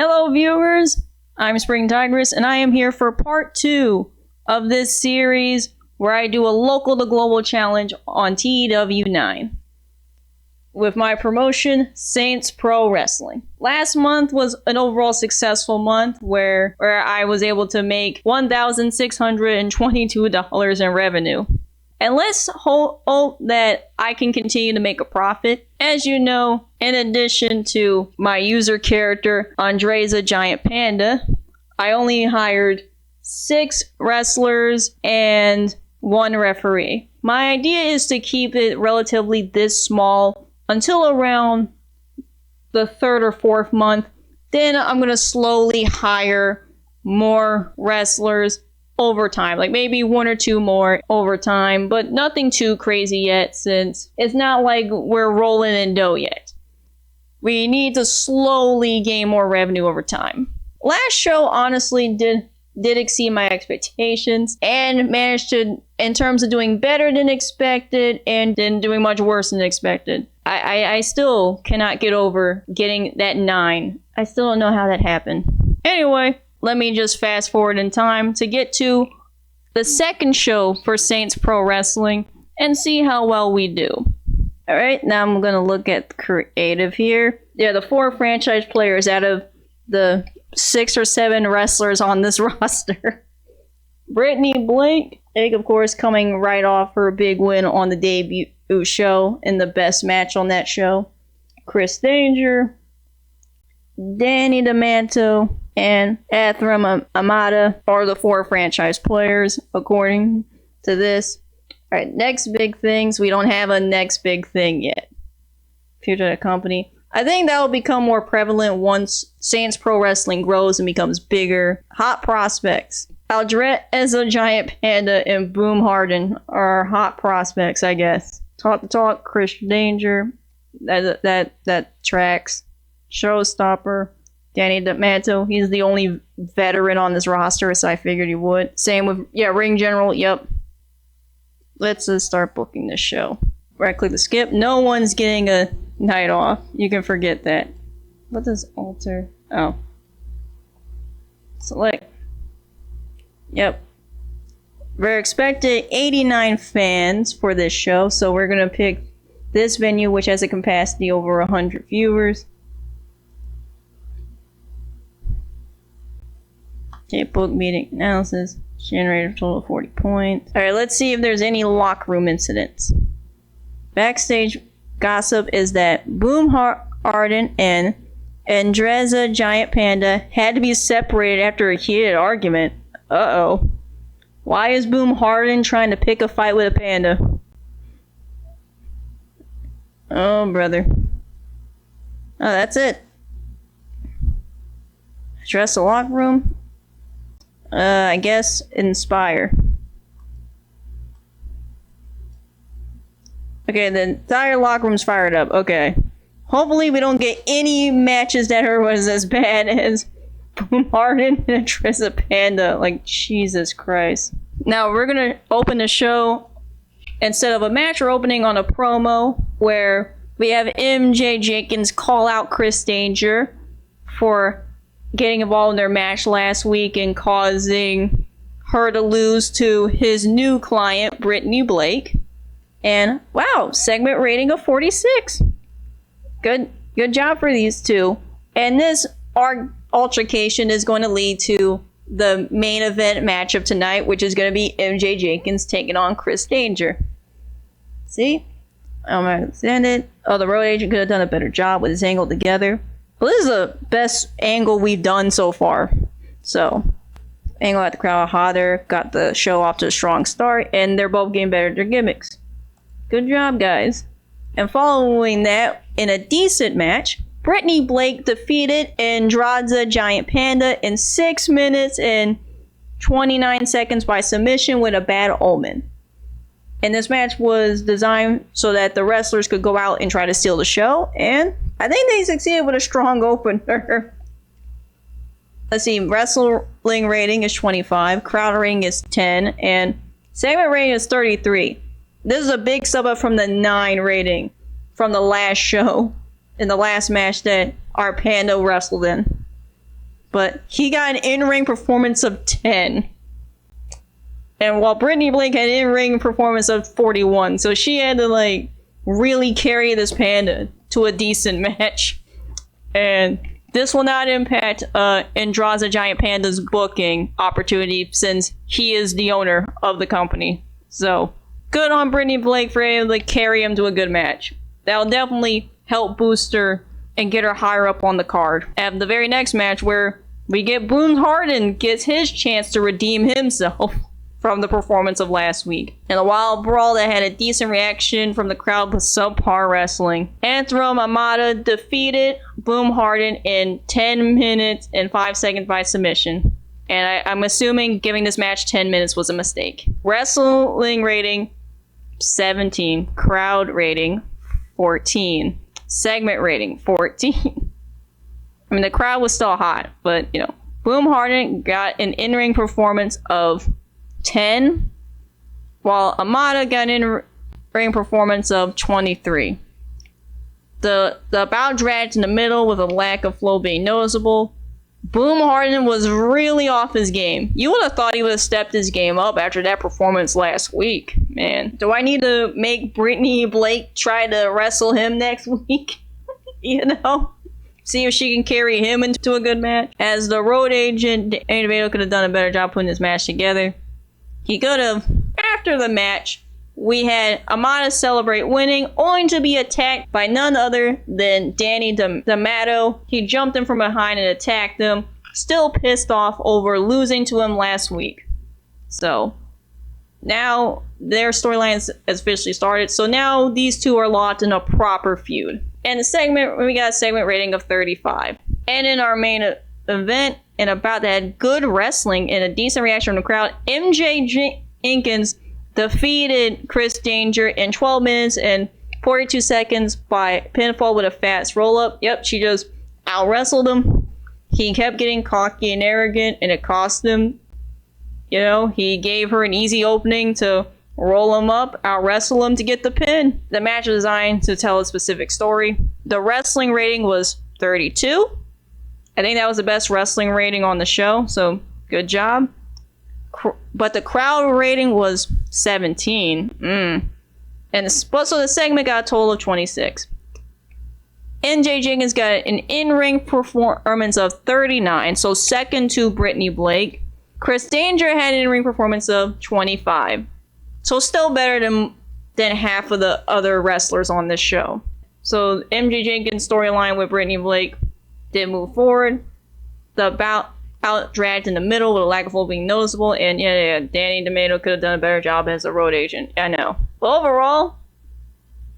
Hello viewers, I'm Spring Tigress and I am here for part 2 of this series where I do a local to global challenge on TEW 9 with my promotion, Saints Pro Wrestling. Last month was an overall successful month where I was able to make $1,622 in revenue. And let's hope that I can continue to make a profit. As you know, in addition to my user character, Andres the Giant Panda, I only hired 6 wrestlers and 1 referee. My idea is to keep it relatively this small until around the 3rd or 4th month. Then I'm going to slowly hire more wrestlers over time, like maybe 1 or 2 more over time, but nothing too crazy yet since it's not like we're rolling in dough yet. We need to slowly gain more revenue over time. Last show honestly did exceed my expectations and managed to, in terms of doing better than expected and then doing much worse than expected. I still cannot get over getting that 9. I still don't know how that happened. Anyway, let me just fast forward in time to get to the 2nd show for Saints Pro Wrestling and see how well we do. Alright, now I'm going to look at the creative here. Yeah, the 4 franchise players out of the 6 or 7 wrestlers on this roster. Brittany Blake, of course, coming right off her big win on the debut show and the best match on that show. Chris Danger, Danny D'Amato, and Athram Amada are the 4 franchise players, according to this. Alright, next big things. We don't have a next big thing yet. Future of the company. I think that will become more prevalent once Saints Pro Wrestling grows and becomes bigger. Hot prospects. Aldret as a Giant Panda and Boom Harden are hot prospects, I guess. Talk the Talk, Chris Danger. That tracks. Showstopper. Danny D'Amato, he's the only veteran on this roster, so I figured he would. Same with, Ring General, yep. Let's just start booking this show. Right click to skip. No one's getting a night off. You can forget that. What does alter? Oh. Select. Yep. We're expecting 89 fans for this show, so we're going to pick this venue, which has a capacity over 100 viewers. Okay, book meeting analysis. Generated total of 40 points. Alright, let's see if there's any locker room incidents. Backstage gossip is that Boom Harden and Andreza Giant Panda had to be separated after a heated argument. Uh-oh. Why is Boom Harden trying to pick a fight with a panda? Oh, brother. Oh, that's it. Address the locker room. I guess inspire. Okay, the entire locker room's fired up. Okay. Hopefully we don't get any matches that are as bad as Boom Harden and Trissa Panda. Like, Jesus Christ. Now, we're gonna open the show. Instead of a match, we're opening on a promo where we have MJ Jenkins call out Chris Danger for getting involved in their match last week and causing her to lose to his new client, Brittany Blake. And wow, segment rating of 46. Good job for these two. And this altercation is going to lead to the main event match of tonight, which is going to be MJ Jenkins taking on Chris Danger. See? I'm not going to send it. Oh, the road agent could have done a better job with this angle together. Well, this is the best angle we've done so far. So, angle at the crowd hotter, got the show off to a strong start, and they're both getting better at their gimmicks. Good job, guys. And following that, in a decent match, Brittany Blake defeated Andrade Giant Panda in 6 minutes and 29 seconds by submission with a bad omen. And this match was designed so that the wrestlers could go out and try to steal the show, and I think they succeeded with a strong opener. Let's see, wrestling rating is 25, crowd rating is 10, and segment rating is 33. This is a big sub up from the 9 rating from the last show, in the last match that our Panda wrestled in. but he got an in-ring performance of 10. And while Brittany Blake had an in-ring performance of 41, so she had to like really carry this panda to a decent match. And this will not impact Andrade Giant Panda's booking opportunity since he is the owner of the company. So good on Brittany Blake for able to carry him to a good match. That'll definitely help boost her and get her higher up on the card. And the very next match where we get Boone Harden gets his chance to redeem himself from the performance of last week. In a wild brawl that had a decent reaction from the crowd with subpar wrestling. Anthem Amada defeated Boom Harden in 10 minutes and 5 seconds by submission. And I'm assuming giving this match 10 minutes was a mistake. Wrestling rating 17. Crowd rating 14. Segment rating 14. I mean, the crowd was still hot, but you know, Boom Harden got an in-ring performance of 10, while Amada got an in-ring performance of 23. The bout dragged in the middle with a lack of flow being noticeable. Boom Harden was really off his game. You would have thought he would have stepped his game up after that performance last week. Man, do I need to make Brittany Blake try to wrestle him next week? You know? See if she can carry him into a good match. As the road agent, Danny DeVito could have done a better job putting this match together. He could have. After the match, we had Amada celebrate winning, only to be attacked by none other than Danny D'Amato. He jumped him from behind and attacked him, still pissed off over losing to him last week. So, now their storyline has officially started. So now these two are locked in a proper feud. And the segment, we got a segment rating of 35. And in our main event, and about that had good wrestling and a decent reaction from the crowd, MJ Jenkins defeated Chris Danger in 12 minutes and 42 seconds by pinfall with a fast roll-up. Yep, she just out-wrestled him. He kept getting cocky and arrogant, and it cost him. You know, he gave her an easy opening to roll him up, out-wrestle him to get the pin. The match was designed to tell a specific story. The wrestling rating was 32. I think that was the best wrestling rating on the show, so good job. But the crowd rating was 17. And so the segment got a total of 26. NJ Jenkins got an in-ring performance of 39, so second to Brittany Blake. Chris Danger had an in-ring performance of 25. So still better than half of the other wrestlers on this show. So MJ Jenkins' storyline with Brittany Blake did move forward. The bout out dragged in the middle with a lack of flow being noticeable, and yeah, Danny D'Amato could have done a better job as a road agent. I know. But overall,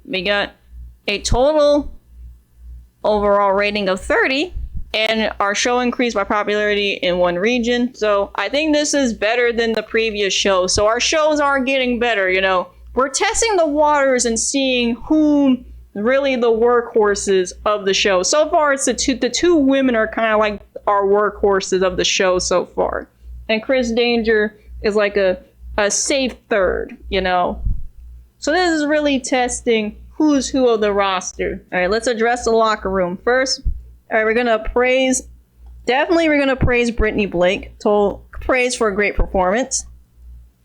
we got a total overall rating of 30, and our show increased by popularity in one region. So I think this is better than the previous show. So our shows are getting better, you know. We're testing the waters and seeing who really the workhorses of the show. So far, it's the two women are kind of like our workhorses of the show so far. And Chris Danger is like a safe third, you know. So this is really testing who's who of the roster. All right, let's address the locker room first. All right, we're going to praise Brittany Blake. Praise for a great performance.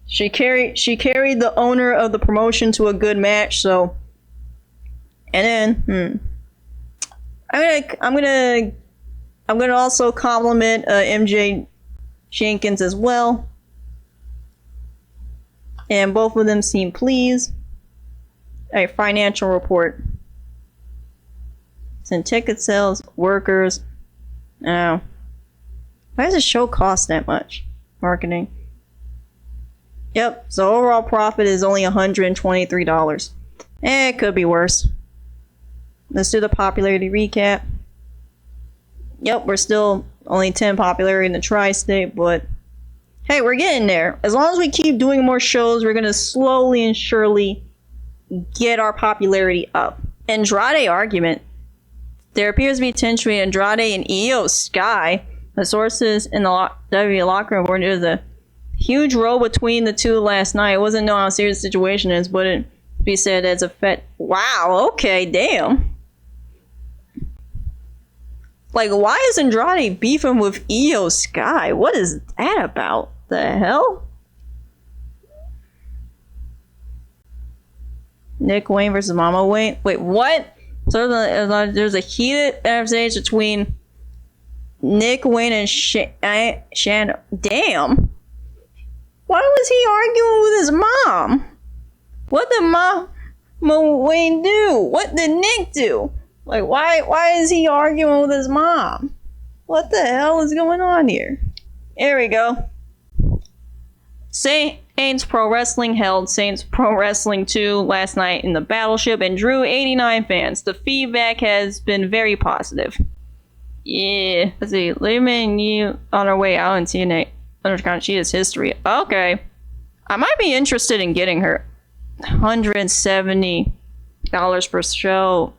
She carried the owner of the promotion to a good match, so. And then, I'm gonna also compliment MJ Jenkins as well, and both of them seem pleased. All right, financial report. It's in ticket sales, workers. Oh, why does the show cost that much? Marketing. Yep. So overall profit is only $123. It could be worse. Let's do the popularity recap. Yep, we're still only 10 popularity in the tri-state, but hey, we're getting there. As long as we keep doing more shows, we're going to slowly and surely get our popularity up. Andrade argument. There appears to be tension between Andrade and Io Sky. The sources in the WWE locker room there's a huge row between the two last night. It wasn't known how serious the situation is, but it be said as a fet. Wow, okay, damn. Like, why is Andrade beefing with Io Sky? What is that about? The hell? Nick Wayne versus Mama Wayne? Wait, what? So there's a heated conversation between Nick Wayne and Shan. Damn. Why was he arguing with his mom? What did Mama Wayne do? What did Nick do? Like, why is he arguing with his mom? What the hell is going on here? Here we go. Saints Pro Wrestling held Saints Pro Wrestling 2 last night in the Battleship and drew 89 fans. The feedback has been very positive. Yeah. Let's see. Lehman you on her way out in TNA. Underground, she has history. Okay. I might be interested in getting her. $170 per show.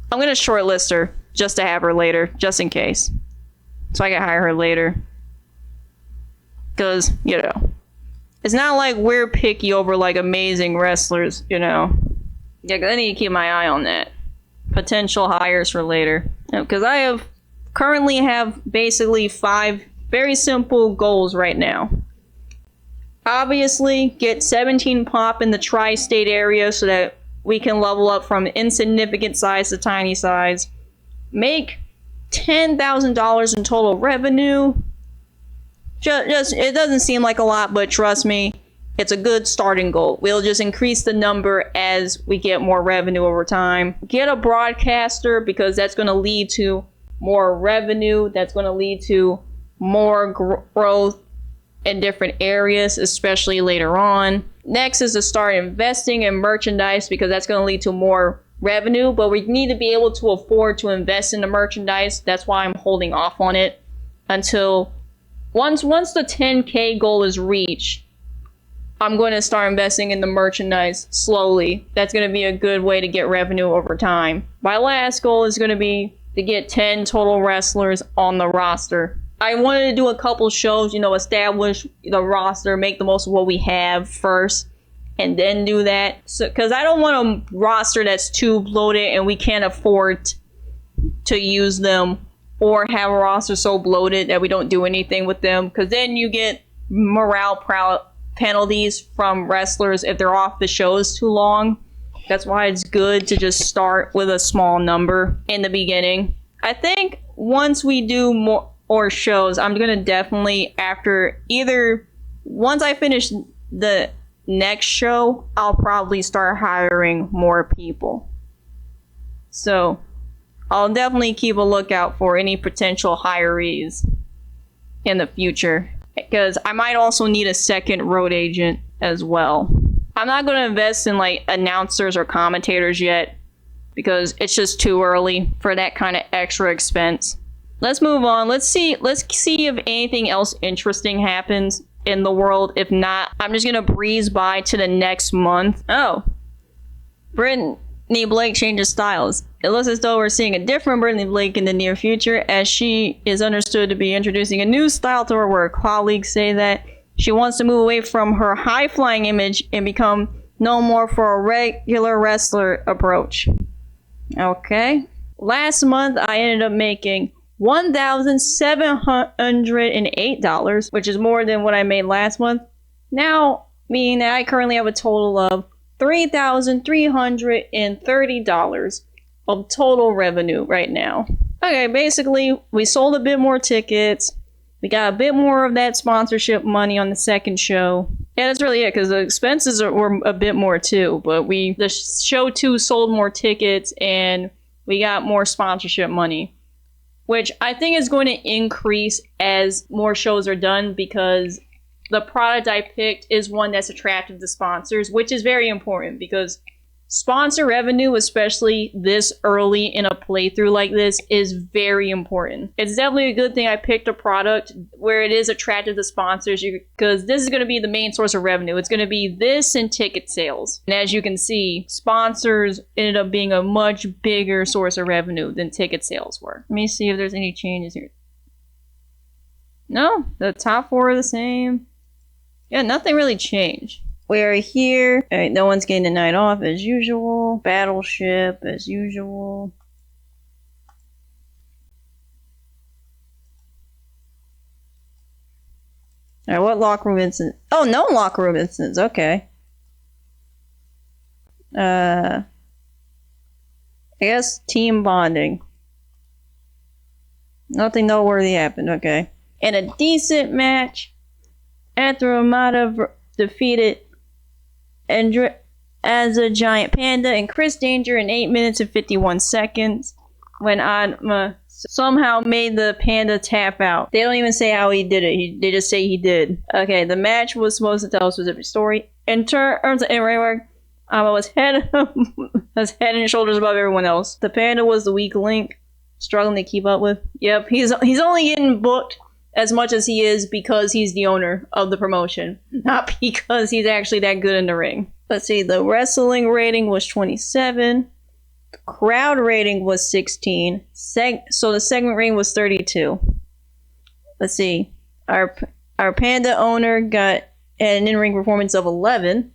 I'm gonna shortlist her just to have her later, just in case. So I can hire her later. Because, you know, it's not like we're picky over like amazing wrestlers, you know. Yeah, I need to keep my eye on that. Potential hires for later. Because I currently have basically 5 very simple goals right now. Obviously, get 17 pop in the tri-state area so that we can level up from insignificant size to tiny size. Make $10,000 in total revenue. Just it doesn't seem like a lot, but trust me, it's a good starting goal. We'll just increase the number as we get more revenue over time. Get a broadcaster because that's going to lead to more revenue. That's going to lead to more growth in different areas, especially later on. Next is to start investing in merchandise because that's going to lead to more revenue, but we need to be able to afford to invest in the merchandise. That's why I'm holding off on it until once the 10K goal is reached. I'm going to start investing in the merchandise slowly. That's going to be a good way to get revenue over time. My last goal is going to be to get 10 total wrestlers on the roster. I wanted to do a couple shows, you know, establish the roster, make the most of what we have first, and then do that. So, because I don't want a roster that's too bloated and we can't afford to use them, or have a roster so bloated that we don't do anything with them. Because then you get morale penalties from wrestlers if they're off the shows too long. That's why it's good to just start with a small number in the beginning. I think once we do more shows, I'm gonna definitely, once I finish the next show, I'll probably start hiring more people. So I'll definitely keep a lookout for any potential hirees in the future, because I might also need a second road agent as well. I'm not going to invest in like announcers or commentators yet because it's just too early for that kind of extra expense. Let's move on. Let's see if anything else interesting happens in the world. If not, I'm just going to breeze by to the next month. Oh, Brittany Blake changes styles. It looks as though we're seeing a different Brittany Blake in the near future, as she is understood to be introducing a new style to her work. Colleagues say that she wants to move away from her high-flying image and become known more for a regular wrestler approach. Okay. Last month, I ended up making $1,708, which is more than what I made last month. Now, meaning that I currently have a total of $3,330 of total revenue right now. Okay, basically, we sold a bit more tickets. We got a bit more of that sponsorship money on the second show. Yeah, that's really it, because the expenses were a bit more too. But the show 2 sold more tickets, and we got more sponsorship money, which I think is going to increase as more shows are done, because the product I picked is one that's attractive to sponsors, which is very important because sponsor revenue, especially this early in a playthrough like this, is very important. It's definitely a good thing I picked a product where it is attractive to sponsors, because this is going to be the main source of revenue. It's going to be this and ticket sales. And as you can see, sponsors ended up being a much bigger source of revenue than ticket sales were. Let me see if there's any changes here. No, the top 4 are the same. Yeah, nothing really changed. We're here. Alright, no one's getting the night off as usual. Battleship as usual. Alright, what locker room incident? Oh, no locker room incidents. Okay. I guess team bonding. Nothing noteworthy happened. Okay. In a decent match, after Armada defeated as a giant panda and Chris Danger in 8 minutes and 51 seconds when Adma somehow made the panda tap out. They don't even say how he did it. They just say he did. Okay, the match was supposed to tell a specific story. In terms of in-ring work, Adma was head and shoulders above everyone else. The panda was the weak link, struggling to keep up with. Yep, he's only getting booked as much as he is because he's the owner of the promotion, not because he's actually that good in the ring. Let's see, the wrestling rating was 27. The crowd rating was 16. So the segment rating was 32. Let's see, our panda owner got an in-ring performance of 11.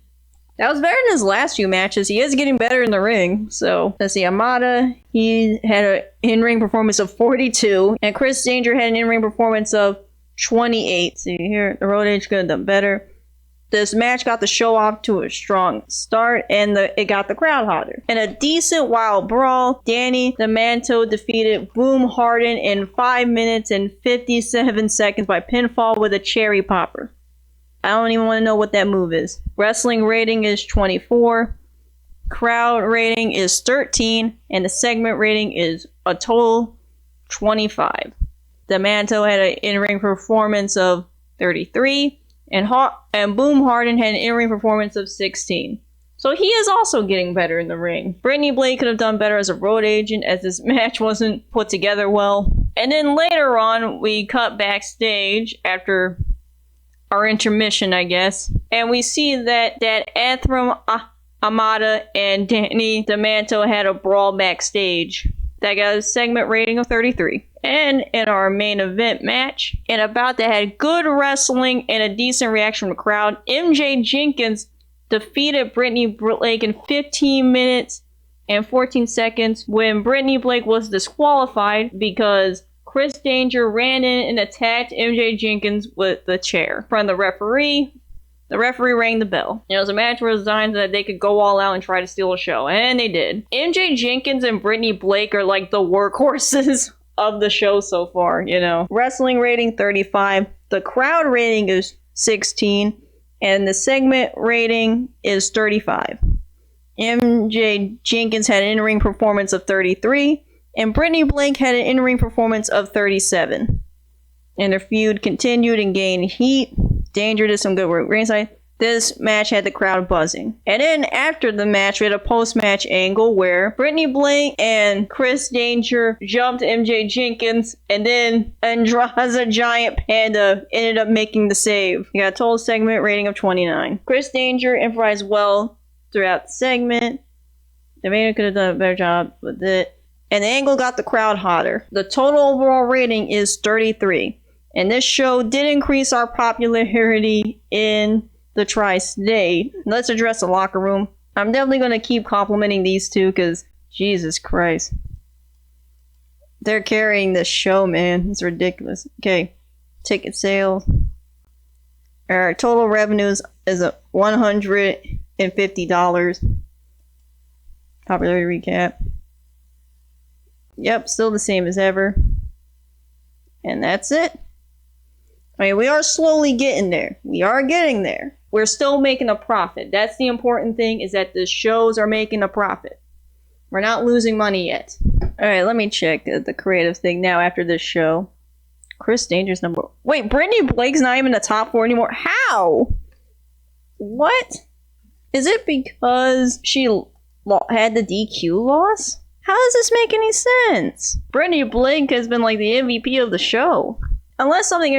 That was better than his last few matches. He is getting better in the ring. So, let's see. Amada, he had an in-ring performance of 42. And Chris Danger had an in-ring performance of 28. See here, the Road Age could have done better. This match got the show off to a strong start, and it got the crowd hotter. In a decent wild brawl, Danny the Manto defeated Boom Harden in 5 minutes and 57 seconds by pinfall with a cherry popper. I don't even want to know what that move is. Wrestling rating is 24. Crowd rating is 13. And the segment rating is a total 25. The Manto had an in-ring performance of 33. And Boom Harden had an in-ring performance of 16. So he is also getting better in the ring. Brittany Blake could have done better as a road agent as this match wasn't put together well. And then later on, we cut backstage after our intermission, I guess. And we see that Anthem, Amada, and Danny DeManto had a brawl backstage. That got a segment rating of 33. And in our main event match, and about that had good wrestling and a decent reaction from the crowd, MJ Jenkins defeated Brittany Blake in 15 minutes and 14 seconds when Brittany Blake was disqualified because Chris Danger ran in and attacked MJ Jenkins with the chair. In front of the referee rang the bell. It was a match where it was designed so that they could go all out and try to steal a show, and they did. MJ Jenkins and Brittany Blake are like the workhorses of the show so far, you know. Wrestling rating 35. The crowd rating is 16, and the segment rating is 35. MJ Jenkins had an in-ring performance of 33. And Brittany Blake had an in-ring performance of 37. And their feud continued and gained heat. Danger did some good work ringside. This match had the crowd buzzing. And then after the match, we had a post-match angle where Brittany Blake and Chris Danger jumped MJ Jenkins, and then Andraza Giant Panda ended up making the save. He got a total segment rating of 29. Chris Danger improvised well throughout the segment. The man could have done a better job with it. And the angle got the crowd hotter. The total overall rating is 33. And this show did increase our popularity in the Tri-State. Let's address the locker room. I'm definitely going to keep complimenting these two because, Jesus Christ. They're carrying this show, man. It's ridiculous. Okay. Ticket sales. Our total revenues is $150. Popularity recap. Yep, still the same as ever. And that's it. I mean, we are slowly getting there. We are getting there. We're still making a profit. That's the important thing, is that the shows are making a profit. We're not losing money yet. Alright, let me check the creative thing now after this show. Chris Danger's number... Wait, Brittany Blake's not even in the top 4 anymore? How? What? Is it because she had the DQ loss? How does this make any sense? Brittany Blake has been like the MVP of the show. Unless something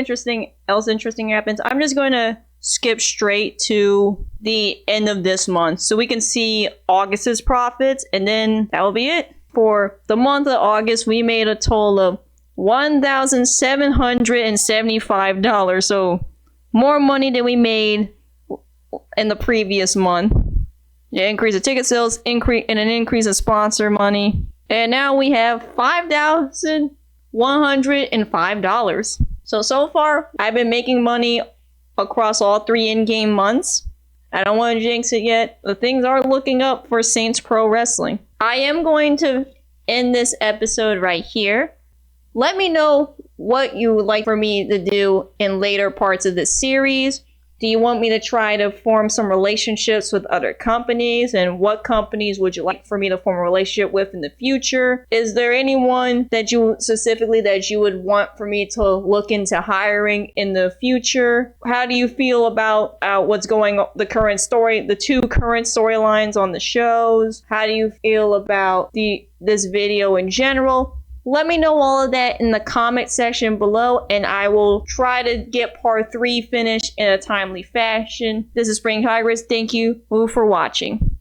else interesting happens, I'm just going to skip straight to the end of this month so we can see August's profits, and then that will be it. For the month of August, we made a total of $1,775. So more money than we made in the previous month. Yeah, increase of ticket sales, an increase of sponsor money. And now we have $5,105. So far, I've been making money across all 3 in-game months. I don't want to jinx it yet, but things are looking up for Saints Pro Wrestling. I am going to end this episode right here. Let me know what you would like for me to do in later parts of this series. Do you want me to try to form some relationships with other companies? And what companies would you like for me to form a relationship with in the future? Is there anyone that you would want for me to look into hiring in the future? How do you feel about what's going on, the 2 current storylines on the shows? How do you feel about this video in general? Let me know all of that in the comment section below, and I will try to get part 3 finished in a timely fashion. This is Spring Tigress. Thank you for watching.